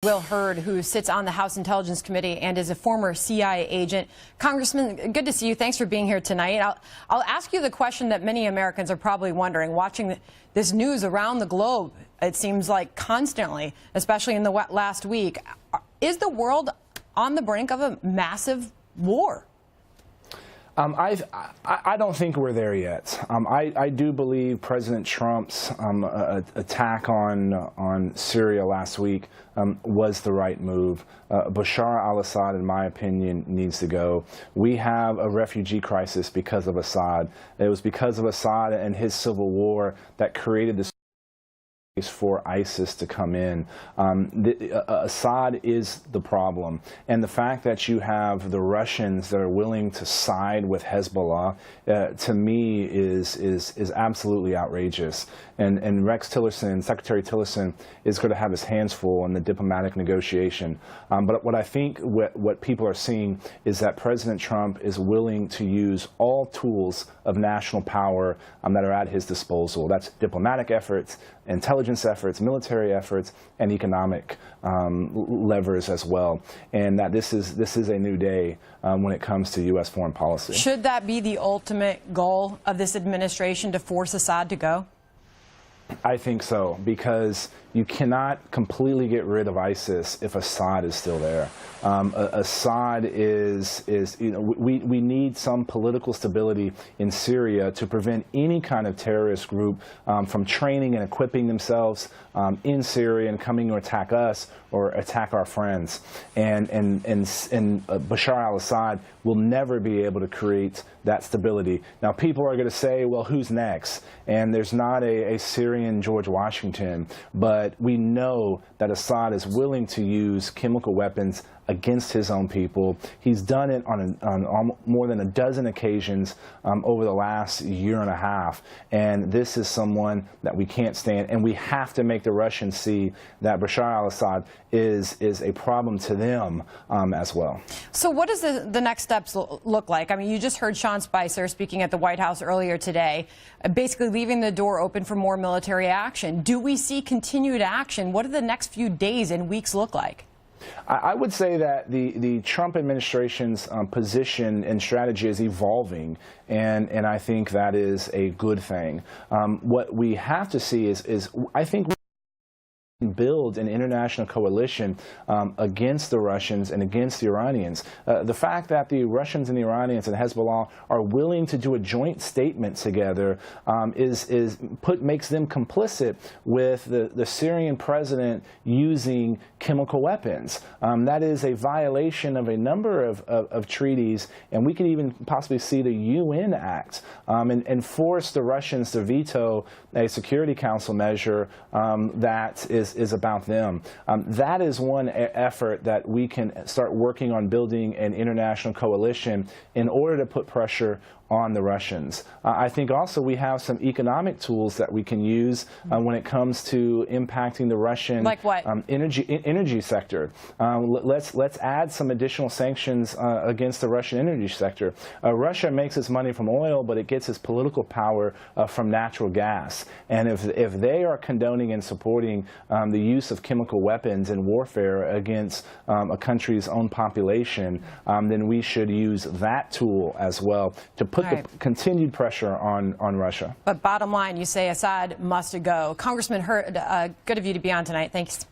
Hurd, who sits on the House Intelligence Committee and is a former CIA agent. Congressman, good to see you. Thanks for being here tonight. I'll ask you the question that many Americans are probably wondering, watching this news around the globe, it seems like constantly, especially in the last week. Is the world on the brink of a massive war? I don't think we're there yet. I do believe President Trump's attack on Syria last week was the right move. Bashar al-Assad, in my opinion, needs to go. We have a refugee crisis because of Assad. It was because of Assad and his civil war that created this for ISIS to come in. Assad is the problem, and the fact that you have the Russians that are willing to side with Hezbollah, to me, is absolutely outrageous. And Rex Tillerson, Secretary Tillerson, is going to have his hands full in the diplomatic negotiation. But what I think what people are seeing is that President Trump is willing to use all tools of national power that are at his disposal. That's diplomatic efforts, intelligence efforts, military efforts, and economic levers as well. And that this is a new day when it comes to U.S. foreign policy. Should that be the ultimate goal of this administration, to force Assad to go? I think so, because you cannot completely get rid of ISIS if Assad is still there. Assad is we need some political stability in Syria to prevent any kind of terrorist group from training and equipping themselves in Syria and coming to attack us or attack our friends. And Bashar al-Assad will never be able to create that stability. Now, people are going to say, well, who's next? And there's not a Syrian George Washington, but we know that Assad is willing to use chemical weapons against his own people. He's done it on more than a dozen occasions over the last year and a half. And this is someone that we can't stand. And we have to make the Russians see that Bashar al-Assad is a problem to them as well. So what does the next steps look like? I mean, you just heard Sean Spicer speaking at the White House earlier today, basically leaving the door open for more military action. Do we see continued action? What do the next few days and weeks look like? I would say that the Trump administration's position and strategy is evolving, and I think that is a good thing. What we have to see is I think we build an international coalition against the Russians and against the Iranians. The fact that the Russians and the Iranians and Hezbollah are willing to do a joint statement together makes them complicit with the Syrian president using chemical weapons. That is a violation of a number of treaties, and we could even possibly see the UN Act and force the Russians to veto a Security Council measure that is about them. That is one effort that we can start working on, building an international coalition in order to put pressure on the Russians. I think also we have some economic tools that we can use when it comes to impacting the Russian energy sector. Let's add some additional sanctions against the Russian energy sector. Russia makes its money from oil, but it gets its political power from natural gas. And if they are condoning and supporting the use of chemical weapons in warfare against a country's own population, then we should use that tool as well to put the continued pressure on Russia. But bottom line, you say Assad must go. Congressman Hurd, good of you to be on tonight. Thanks.